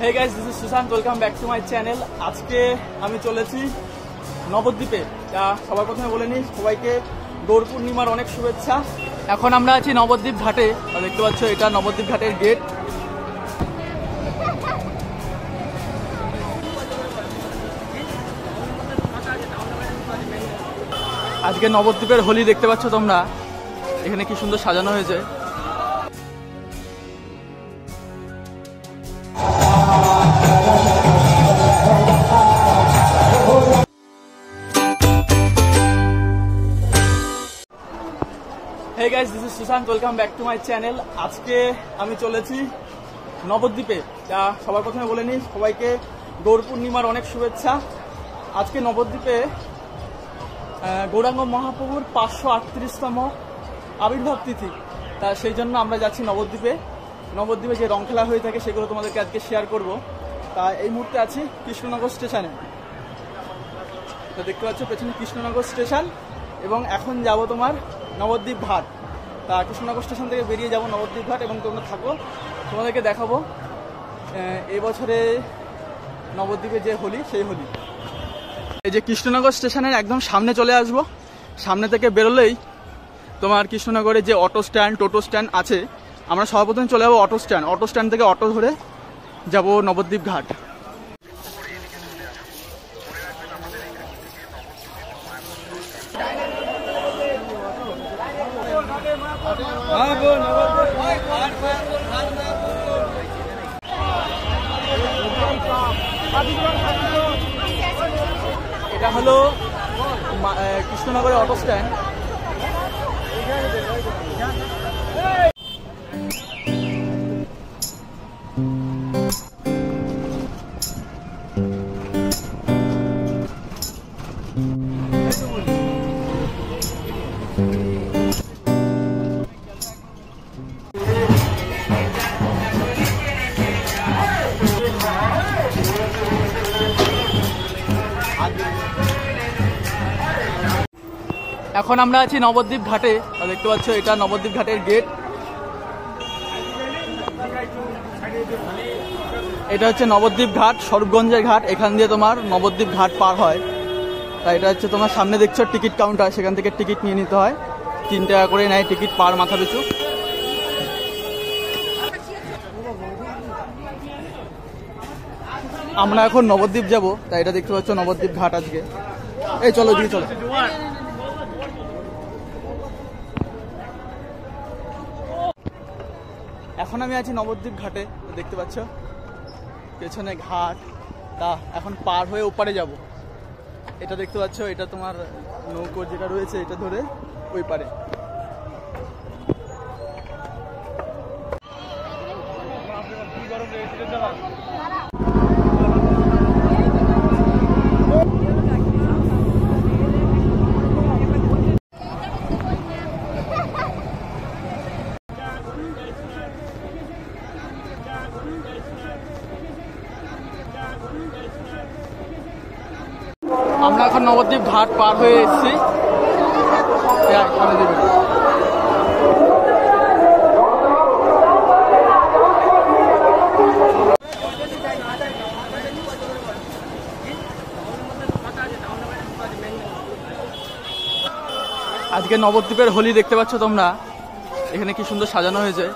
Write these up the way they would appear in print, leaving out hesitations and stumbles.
Hey guys, this is Sushant. Welcome back to my channel. আজকে আমি চলেছি নবদ্বীপে। সবার প্রথমে বলে নিই সবাইকে গৌর পূর্ণিমার অনেক শুভেচ্ছা। এখন আমরা আছি নবদ্বীপ ঘাটে। দেখতে পাচ্ছ এটা নবদ্বীপ ঘাটের গেট। আজকে নবদ্বীপের হোলি দেখতে পাচ্ছ তোমরা, এখানে কি সুন্দর সাজানো হয়েছে। Hey guys, this is Sushant. Welcome back to my channel. আজকে আমি চলেছি নবদ্বীপে। সবার প্রথমে বলে নিই সবাইকে গৌর পূর্ণিমার অনেক শুভেচ্ছা। আজকে নবদ্বীপে গৌরাঙ্গ মহাপ্রভুর 538তম আবির্ভাব তিথি। সেই জন্য আমরা যাচ্ছি নবদ্বীপে। নবদ্বীপে যে রং খেলা হয়ে থাকে সেগুলো তোমাদেরকে আজকে শেয়ার করব। এই মুহূর্তে আছি কৃষ্ণনগর স্টেশনে। দেখতে পাচ্ছ পেছনে কৃষ্ণনগর স্টেশন, এবং এখন যাব তোমার নবদ্বীপ ঘাট। কৃষ্ণনগর স্টেশন থেকে বেরিয়ে যাব নবদ্বীপ ঘাট, এবং তোমরা থাকো, তোমাদেরকে দেখাবো এবছরে নবদ্বীপে যে হোলি সেই হোলি। এই যে কৃষ্ণনগর স্টেশনের একদম সামনে চলে আসব। সামনে থেকে বেরোলেই তোমার কৃষ্ণনগরে যে অটো স্ট্যান্ড টোটো স্ট্যান্ড আছে, আমরা সর্বপ্রথমে চলে যাবো অটো স্ট্যান্ড। অটো স্ট্যান্ড থেকে অটো ধরে যাব নবদ্বীপ ঘাট। এটা হলো কৃষ্ণনগরের অটো স্ট্যান্ড। এখন আমরা আছি নবদ্বীপ ঘাটে। দেখতে পাচ্ছ এটা নবদ্বীপ ঘাটের গেট। এটা হচ্ছে নবদ্বীপ ঘাট, স্বরূপগঞ্জের ঘাট। এখান দিয়ে তোমার নবদ্বীপ ঘাট পার হয়। তাই এটা হচ্ছে তোমার সামনে দেখছো টিকিট কাউন্টার, সেখান থেকে টিকিট নিয়ে নিতে হয়। 3 টাকা করে নেয় টিকিট পার মাথা পিছু। আমরা এখন নবদ্বীপ যাব, তাই এটা দেখতে পাচ্ছ নবদ্বীপ ঘাট আজকে। এই চলো দিকে চলো। এখন আমি আছি নবদ্বীপ ঘাটে, দেখতে পাচ্ছ পেছনে ঘাট। এখন পার হয়ে ওপারে যাব। এটা দেখতে পাচ্ছ এটা তোমার নৌকো যেটা রয়েছে, এটা ধরে ওই পারে। আমরা এখন নবদ্বীপ ঘাট পার হয়ে এসেছি। আজকে নবদ্বীপের হোলি দেখতে পাচ্ছ তোমরা, এখানে কি সুন্দর সাজানো হয়েছে।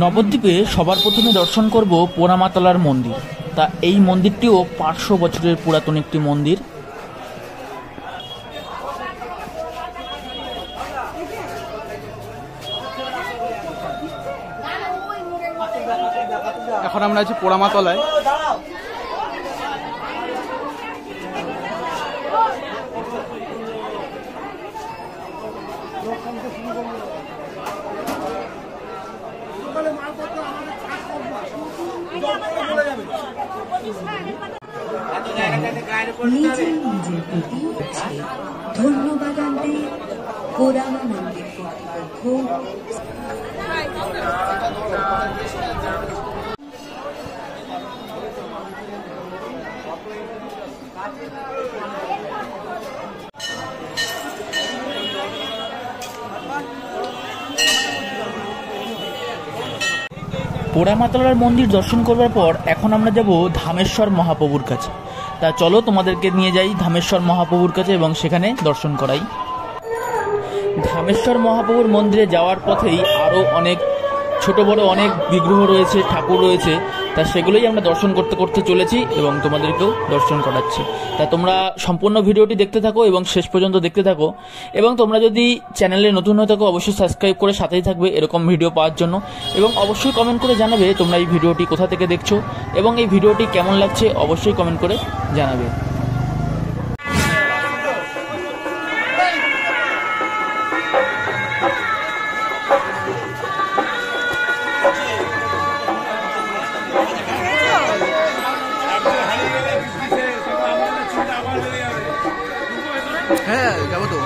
নবদ্বীপে সবার প্রথমে দর্শন করব পোড়ামাতলার মন্দির। তা এই মন্দিরটিও 500 বছরের পুরাতন একটি মন্দির। এখন আমরা আছি পোড়ামাতলায়। নিজের নিজের প্রতি হচ্ছে ধন্যবাদ আনতে পোড়ামানন্দের কর্তৃপক্ষ। পোড়ামাতলার মন্দির দর্শন করবার পর এখন আমরা যাব ধামেশ্বর মহাপ্রভুর কাছে। তা চলো তোমাদেরকে নিয়ে যাই ধামেশ্বর মহাপ্রভুর কাছে এবং সেখানে দর্শন করাই। ধামেশ্বর মহাপ্রভুর মন্দিরে যাওয়ার পথেই আরও অনেক ছোট বড় অনেক বিগ্রহ রয়েছে, ঠাকুর রয়েছে। তা সেগুলোই আমরা দর্শন করতে করতে চলেছি এবং তোমাদেরকেও দর্শন করাচ্ছি। তা তোমরা সম্পূর্ণ ভিডিওটি দেখতে থাকো এবং শেষ পর্যন্ত দেখতে থাকো। এবং তোমরা যদি চ্যানেলে নতুন হয়ে থাকো অবশ্যই সাবস্ক্রাইব করে সাথেই থাকবে এরকম ভিডিও পাওয়ার জন্য। এবং অবশ্যই কমেন্ট করে জানাবে তোমরা এই ভিডিওটি কোথা থেকে দেখছো এবং এই ভিডিওটি কেমন লাগছে অবশ্যই কমেন্ট করে জানাবে। হ্যাঁ যাবো তো।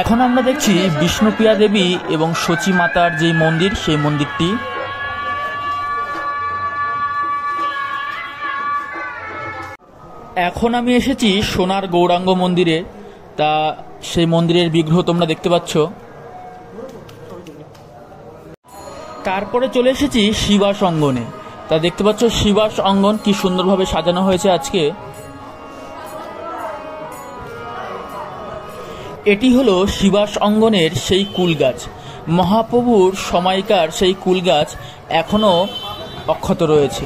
এখন আমরা দেখছি বিষ্ণুপ্রিয়া দেবী এবং সচী মাতার যে মন্দির সেই মন্দিরটি। এখন আমি এসেছি সোনার গৌরাঙ্গ মন্দিরে। তা সেই মন্দিরের বিগ্রহ তোমরা দেখতে পাচ্ছ। তারপরে চলে এসেছি শিবাস অঙ্গনে। তা দেখতে পাচ্ছ শিবাস অঙ্গন কি সুন্দরভাবে সাজানো হয়েছে আজকে। এটি হলো শিবাস অঙ্গনের সেই কুল গাছ, মহাপ্রভুর সময়কার সেই কুল গাছ এখনো অক্ষত রয়েছে।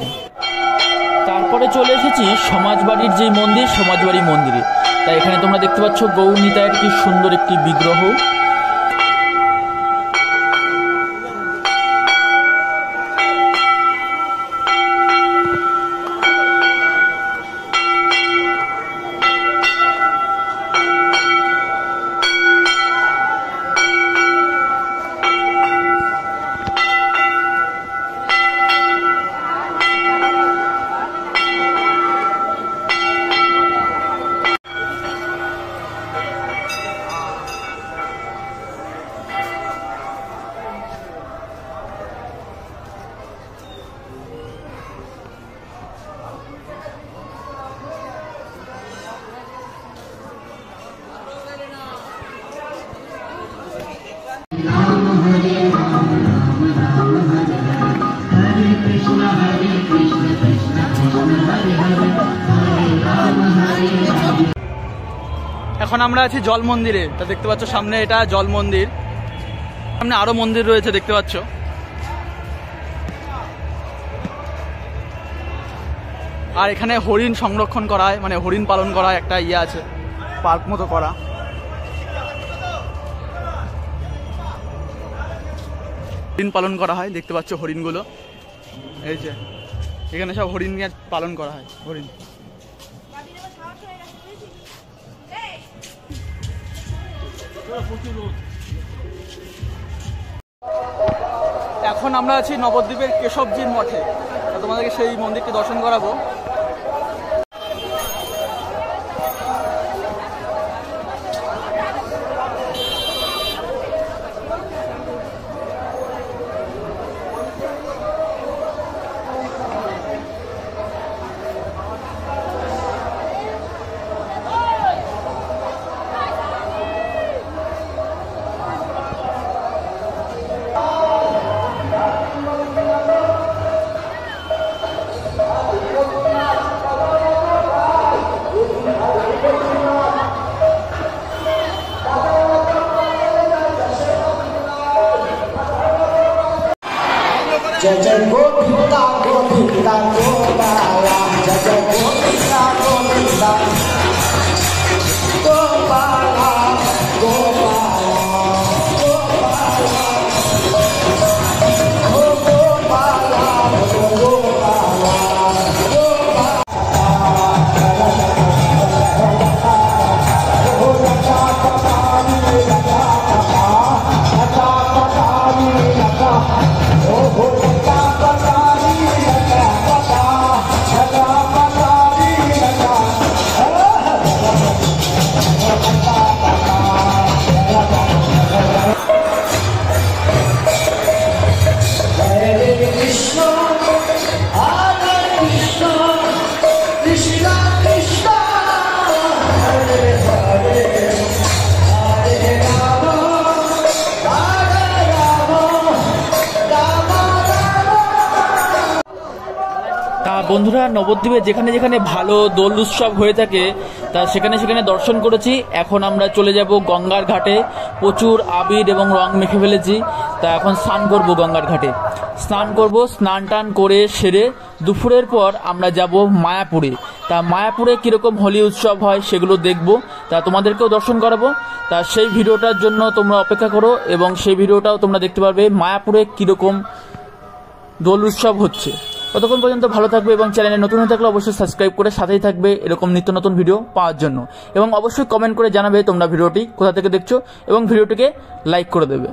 তারপরে চলে এসেছি সমাজবাড়ির যে মন্দির, সমাজবাড়ি মন্দিরে। তাই এখানে তোমরা দেখতে পাচ্ছ গৌর নিতাইয়ের কি সুন্দর একটি বিগ্রহ। এখন আমরা আছি জল মন্দিরে। তা দেখতে পাচ্ছ সামনে এটা জল মন্দির, সামনে আরো মন্দির রয়েছে দেখতে পাচ্ছ। আর এখানে হরিণ সংরক্ষণ করা হয়, মানে হরিণ পালন করা হয়, একটা ইয়ে আছে পার্ক মতো করা। হরিণ পালন করা হয় দেখতে পাচ্ছ হরিণগুলো, এই যে এখানে সব হরিণ নিয়ে পালন করা হয়। হরিণ এখন আমরা আছি নবদ্বীপের কেশবজির মঠে। তোমাদেরকে সেই মন্দিরটি দর্শন করাবো। जय जय गोविंदा गोविंदा गोपाला, जय जय गोविंदा गोविंदा गोपाला गोपाला गोपाला हो गोपाला हो गोपाला বন্ধুরা, নবদ্বীপে যেখানে যেখানে ভালো দোল উৎসব হয়ে থাকে তা সেখানে সেখানে দর্শন করেছি। এখন আমরা চলে যাব গঙ্গার ঘাটে। প্রচুর আবির এবং রং মেখে ফেলেছি, তা এখন স্নান করব গঙ্গার ঘাটে। স্নান করব, স্নান টান করে সেরে দুপুরের পর আমরা যাব মায়াপুরে। তা মায়াপুরে কীরকম হোলি উৎসব হয় সেগুলো দেখব, তা তোমাদেরকেও দর্শন করাবো। তা সেই ভিডিওটার জন্য তোমরা অপেক্ষা করো এবং সেই ভিডিওটাও তোমরা দেখতে পারবে মায়াপুরে কীরকম দোল উৎসব হচ্ছে। ততক্ষণ পর্যন্ত ভালো থাকবে এবং চ্যানেলে নতুন হয়ে থাকলে অবশ্যই সাবস্ক্রাইব করে সাথেই থাকবে এরকম নিত্য নতুন ভিডিও পাওয়ার জন্য। এবং অবশ্যই কমেন্ট করে জানাবে তোমরা ভিডিওটি কোথা থেকে দেখছো এবং ভিডিওটিকে লাইক করে দেবে।